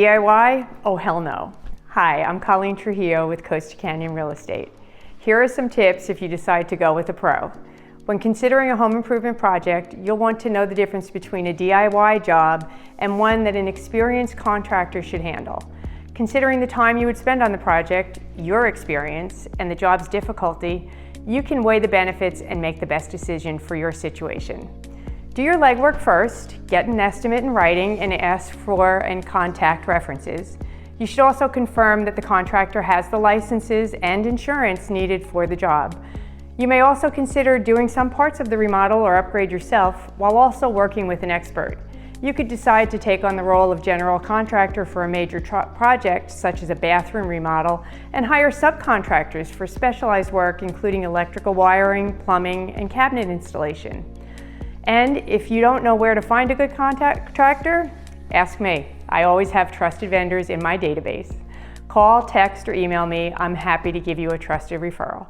DIY? Oh, hell no. Hi, I'm Colleen Trujillo with Coast Canyon Real Estate. Here are some tips if you decide to go with a pro. When considering a home improvement project, you'll want to know the difference between a DIY job and one that an experienced contractor should handle. Considering the time you would spend on the project, your experience, and the job's difficulty, you can weigh the benefits and make the best decision for your situation. Do your legwork first, get an estimate in writing, and ask for and contact references. You should also confirm that the contractor has the licenses and insurance needed for the job. You may also consider doing some parts of the remodel or upgrade yourself while also working with an expert. You could decide to take on the role of general contractor for a major project, such as a bathroom remodel, and hire subcontractors for specialized work, including electrical wiring, plumbing, and cabinet installation. And if you don't know where to find a good contractor, ask me. I always have trusted vendors in my database. Call, text, or email me. I'm happy to give you a trusted referral.